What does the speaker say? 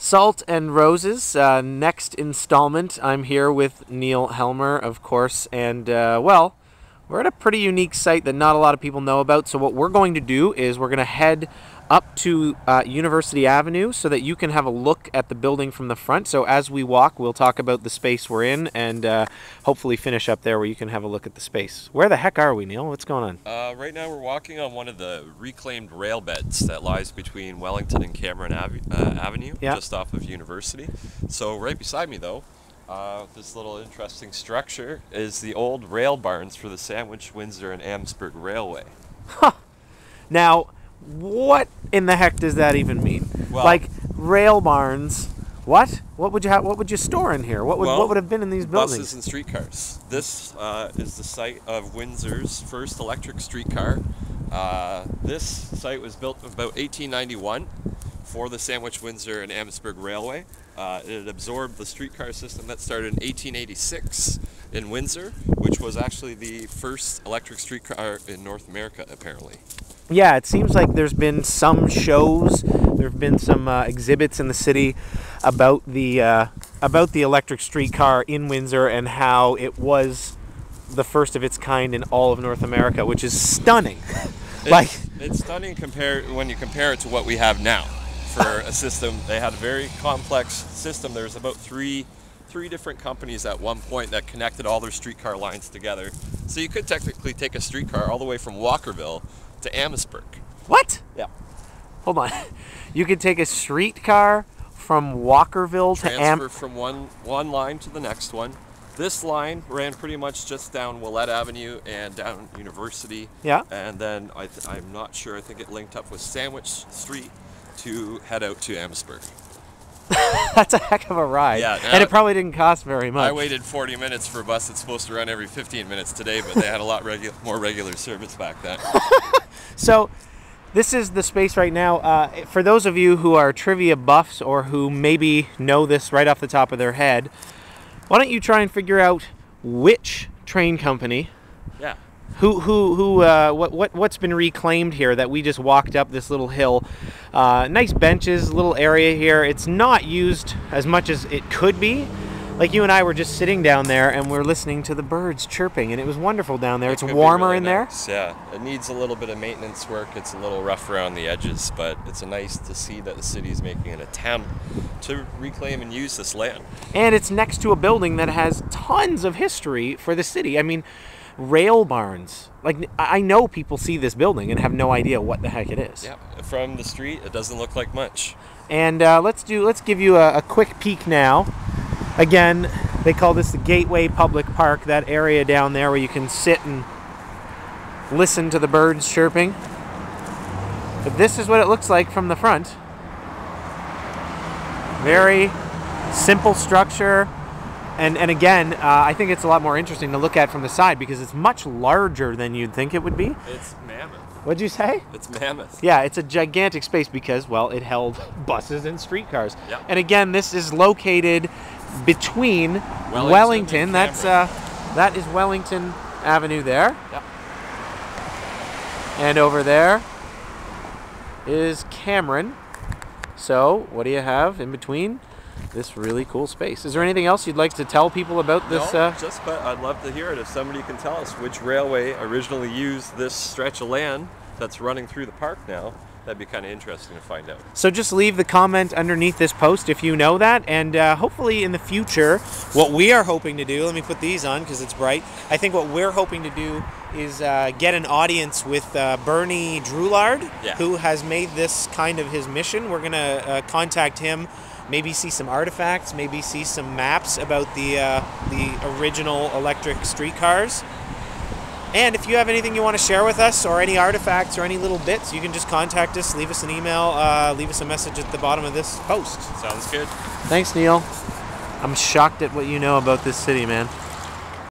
Salt and Roses, next installment. I'm here with Neil Helmer, of course, and well, we're at a pretty unique site that not a lot of people know about. So what we're going to do is we're going to head up to University Avenue so that you can have a look at the building from the front. So as we walk, we'll talk about the space we're in and hopefully finish up there where you can have a look at the space. Where the heck are we, Neil? What's going on? Right now we're walking on one of the reclaimed rail beds that lies between Wellington and Cameron Avenue, just off of University. So right beside me, though, this little interesting structure is the old rail barns for the Sandwich, Windsor, and Amherstburg Railway. Huh. Now, what in the heck does that even mean? Well, like rail barns? What? What would you have? What would you store in here? What would have been in these buildings? Buses and streetcars. This is the site of Windsor's first electric streetcar. This site was built about 1891 for the Sandwich, Windsor, and Amherstburg Railway. It absorbed the streetcar system that started in 1886 in Windsor, which was actually the first electric streetcar in North America, apparently. Yeah, it seems like there's been some shows, there have been some exhibits in the city about the electric streetcar in Windsor and how it was the first of its kind in all of North America, which is stunning. It's stunning when you compare it to what we have now. For a system, they had a very complex system. There's about three different companies at one point that connected all their streetcar lines together. So you could technically take a streetcar all the way from Walkerville to Amherstburg. What? Yeah. Hold on. You could take a streetcar from Walkerville to Transfer from one line to the next one. This line ran pretty much just down Willette Avenue and down University. Yeah. And then I'm not sure, I think it linked up with Sandwich Street to head out to Amherstburg. That's a heck of a ride. Yeah, and it probably didn't cost very much. I waited 40 minutes for a bus that's supposed to run every 15 minutes today, but they had a lot more regular service back then. So this is the space right now. For those of you who are trivia buffs or who maybe know this right off the top of their head, why don't you try and figure out which train company what's been reclaimed here that we just walked up this little hill. Nice benches, little area here. It's not used as much as it could be. Like you and I were just sitting down there and we're listening to the birds chirping and it was wonderful down there. It's warmer really in nice. there. Yeah, it needs a little bit of maintenance work. It's a little rough around the edges, but it's nice to see that the city's making an attempt to reclaim and use this land. And it's next to a building that has tons of history for the city. I mean, rail barns. Like, I know people see this building and have no idea what the heck it is. Yeah, from the street, it doesn't look like much. And let's give you a quick peek now. Again, they call this the Gateway Public Park, that area down there where you can sit and listen to the birds chirping. But this is what it looks like from the front. Very simple structure. And again, I think it's a lot more interesting to look at from the side because it's much larger than you'd think it would be. It's mammoth. What'd you say? It's mammoth. Yeah, it's a gigantic space because, well, it held buses and streetcars. Yep. And again, this is located between Wellington. That is Wellington Avenue there. Yep. And over there is Cameron. So, what do you have in between? This really cool space. Is there anything else you'd like to tell people about this? No, but I'd love to hear it if somebody can tell us which railway originally used this stretch of land that's running through the park now. That'd be kind of interesting to find out. So just leave the comment underneath this post if you know that, and hopefully in the future, what we are hoping to do, let me put these on because it's bright, I think what we're hoping to do is get an audience with Bernie Droulard, who has made this kind of his mission. We're going to contact him, maybe see some artifacts, maybe see some maps about the original electric streetcars. And if you have anything you want to share with us, or any artifacts or any little bits, you can just contact us, leave us an email, leave us a message at the bottom of this post. Sounds good. Thanks, Neil. I'm shocked at what you know about this city, man.